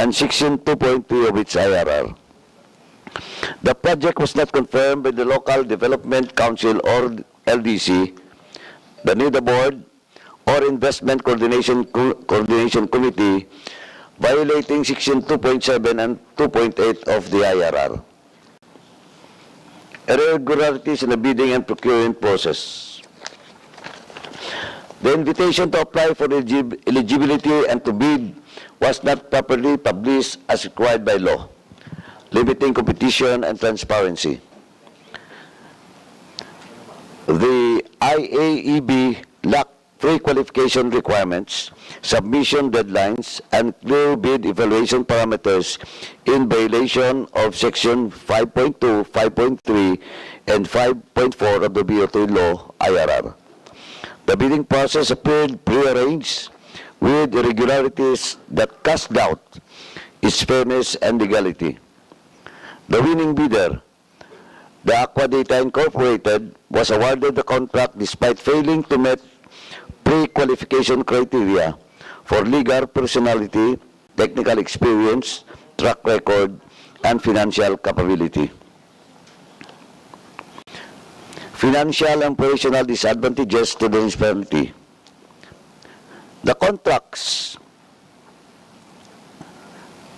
and Section 2.3 of its IRR. The project was not confirmed by the Local Development Council or LDC, the NIDA Board, or Investment Coordination Committee, violating Section 2.7 and 2.8 of the IRR. Irregularities in the bidding and procurement process. The invitation to apply for eligibility and to bid was not properly published as required by law, limiting competition and transparency. The IAEB lacked pre-qualification requirements, submission deadlines, and clear bid evaluation parameters in violation of Section 5.2, 5.3, and 5.4 of the BOT Law IRR. The bidding process appeared prearranged with irregularities that cast doubt its fairness and legality. The winning bidder, the Aqua Data Incorporated, was awarded the contract despite failing to meet pre-qualification criteria for legal personality, technical experience, track record, and financial capability. Financial and operational disadvantages to the municipality. The contracts,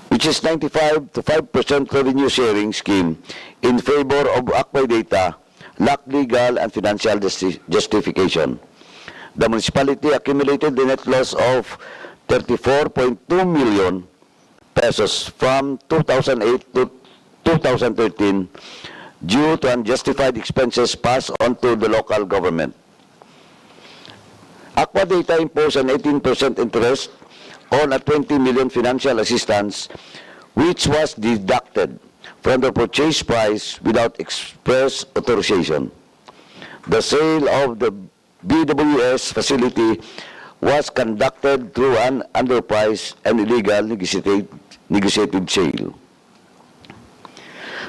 which is 95 to 5% revenue sharing scheme in favor of Aqua Data, lack legal and financial justification. The municipality accumulated the net loss of 34.2 million pesos from 2008 to 2013 due to unjustified expenses passed on to the local government. Aqua Data imposed an 18% interest on a 20 million financial assistance, which was deducted from the purchase price without express authorization. The sale of the BWS facility was conducted through an underpriced and illegal negotiated sale.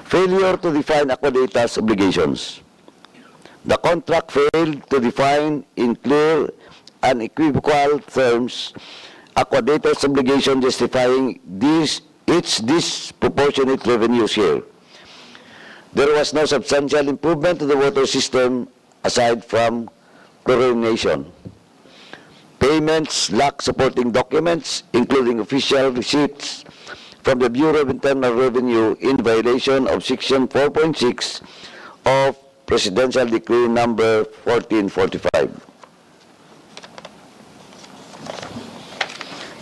Failure to define Aqua Data's obligations. The contract failed to define in clear and equivocal terms Aqua Data's obligation, justifying its disproportionate revenue share. There was no substantial improvement to the water system aside from chlorination. Payments lack supporting documents, including official receipts from the Bureau of Internal Revenue in violation of Section 4.6 of Presidential Decree number 1445.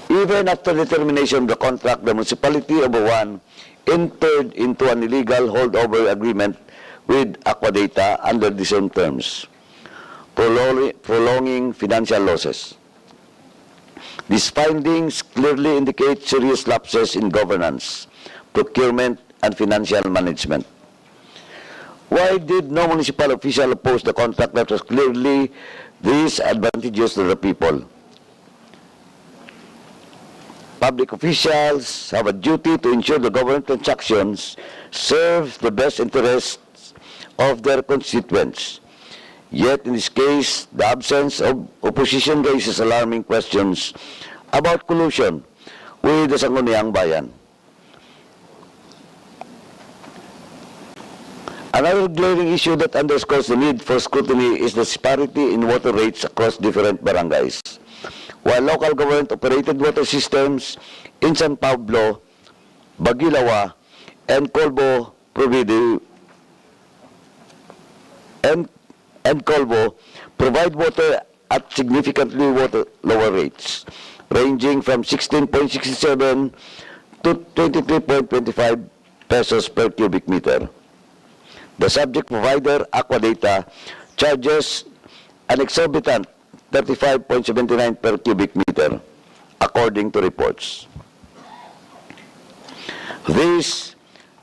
Even after the termination of the contract, the municipality of Buwan entered into an illegal holdover agreement with Aqua Data under the same terms, prolonging financial losses. These findings clearly indicate serious lapses in governance, procurement, and financial management. Why did no municipal official oppose the contract that was clearly disadvantageous to the people? Public officials have a duty to ensure the government transactions serve the best interests of their constituents. Yet, in this case, the absence of opposition raises alarming questions about collusion with the Sangguniang Bayan. Another glaring issue that underscores the need for scrutiny is the disparity in water rates across different barangays. While local government-operated water systems in San Pablo, Bagilawa, and Colbo provide water at significantly lower rates, ranging from 16.67 to 23.25 pesos per cubic meter. The subject provider, Aqua Data, charges an exorbitant 35.79 per cubic meter, according to reports. This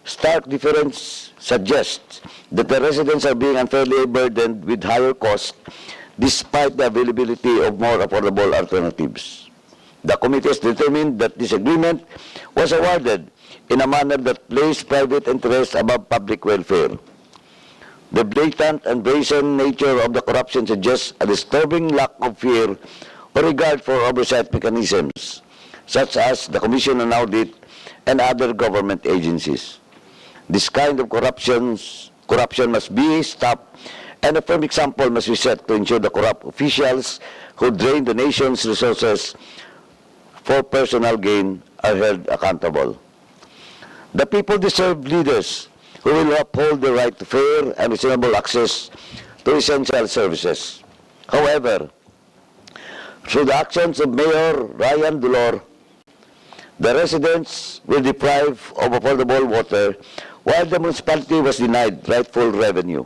stark difference suggests that the residents are being unfairly burdened with higher costs despite the availability of more affordable alternatives. The committee has determined that this agreement was awarded in a manner that placed private interests above public welfare. The blatant and brazen nature of the corruption suggests a disturbing lack of fear or regard for oversight mechanisms, such as the Commission on Audit and other government agencies. This kind of corruption must be stopped, and a firm example must be set to ensure the corrupt officials who drain the nation's resources for personal gain are held accountable. The people deserve leaders who will uphold the right to fair and reasonable access to essential services. However, through the actions of Mayor Ryan Dulor, the residents were deprived of affordable water while the municipality was denied rightful revenue.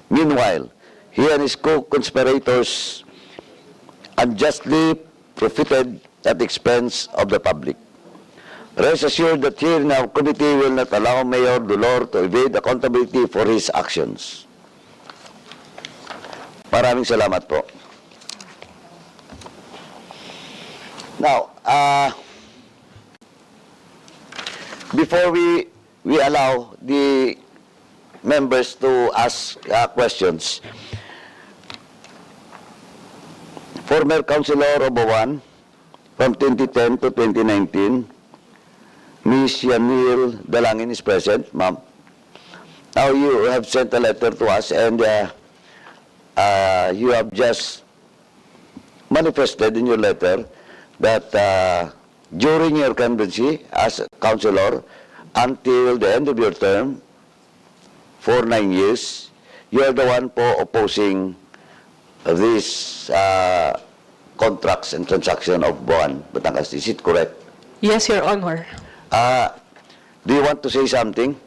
Meanwhile, he and his co-conspirators unjustly profited at the expense of the public. Rest assured that here in our committee will not allow Mayor Dulor to evade accountability for his actions. Maraming salamat po. Now, before we allow the members to ask questions, former Councilor Obawan from 2010 to 2019, Ms. Yanil Dalangin is present, ma'am. Now you have sent a letter to us and you have just manifested in your letter that during your candidacy as a councilor until the end of your term for 9 years, you are the one po opposing these contracts and transaction of Buwan, Batangas. Is it correct? Yes, Your Honor. Do you want to say something?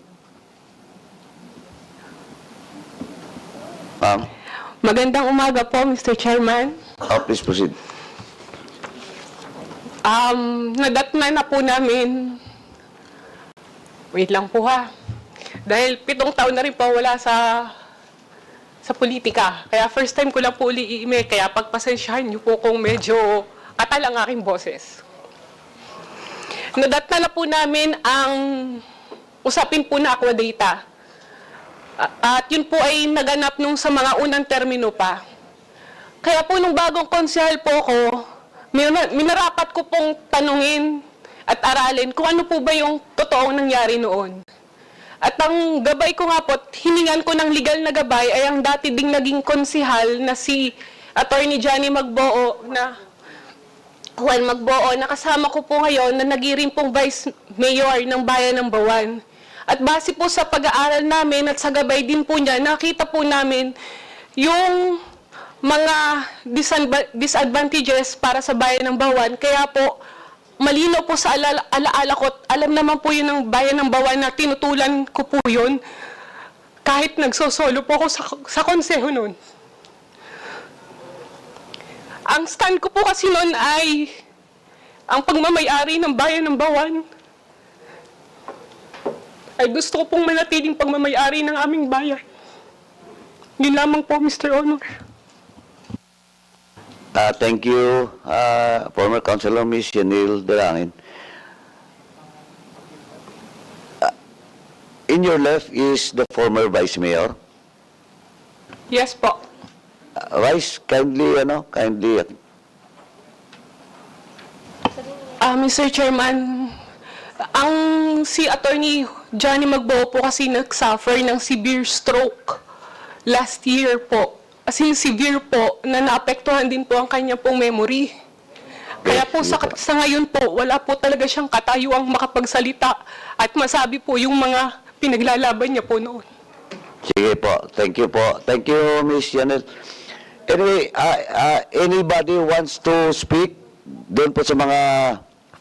Magandang umaga po, Mr. Chairman. Please proceed. Nadatnan na po namin. Wait lang po ha. Dahil 7 taon na rin po wala sa politika. Kaya first time ko lang po uli i-email. Kaya pagpasensyahan niyo po kung medyo katal ang aking boses. Nadatnan na po namin ang usapin po na Aqua Data. At yun po ay naganap nung sa mga unang termino pa. Kaya po nung bagong konsehal po ko, minarapat ko pong tanungin at aralin kung ano po ba yung totoong nangyari noon. At ang gabay ko nga po, hiningan ko ng legal na gabay ay ang dati ding naging konsehal na si Attorney Johnny Magboo na Juan Magboo, nakasama ko po ngayon na nagiring pong Vice Mayor ng Bayan ng Bawan. At base po sa pag-aaral namin at sa gabay din po niya, nakita po namin yung mga disadvantages para sa Bayan ng Bawan. Kaya po, malinaw po sa alaala ko, alam naman po yun ng Bayan ng Bawan na tinutulan ko po yun. Kahit nagsosolo po ako sa konseho nun. Ang stand ko po kasi noon ay ang pagmamayari ng Bayan ng Bawan. Ay gusto ko pong manatiling pagmamayari ng aming bayan. Yun lamang po, Mr. Honor. Thank you, former Councilor Ms. Yanil Dalangin. In your left is the former Vice Mayor. Yes po. Vice, kindly. Mr. Chairman, ang si Attorney Johnny Magboo po kasi nag-suffer ng severe stroke last year po. As in severe po, na naapektuhan din po ang kanya pong memory. Kaya po sa ngayon po, wala po talaga siyang katayuang makapagsalita at masabi po yung mga pinaglalaban niya po noon. Sige po. Thank you po. Thank you, Ms. Yanil. Anyway, anybody wants to speak doon po sa mga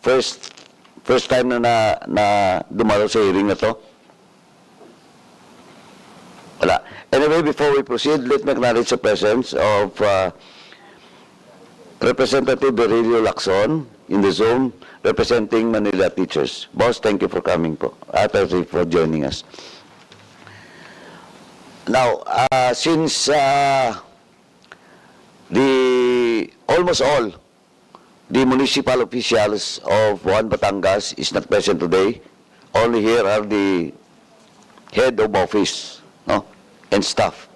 first time na dumalo sa hearing na to? Wala. Anyway, before we proceed, let me acknowledge the presence of Representative Berylio Lacson in the Zoom representing Manila Teachers. Boss, thank you for coming po. Thank you for joining us. Now, since almost all the municipal officials of Juan Batangas is not present today. Only here are the head of office, no, and staff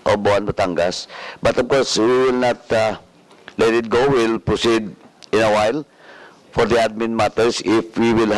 of Juan Batangas. But of course, we will not let it go. We'll proceed in a while for the admin matters if we will have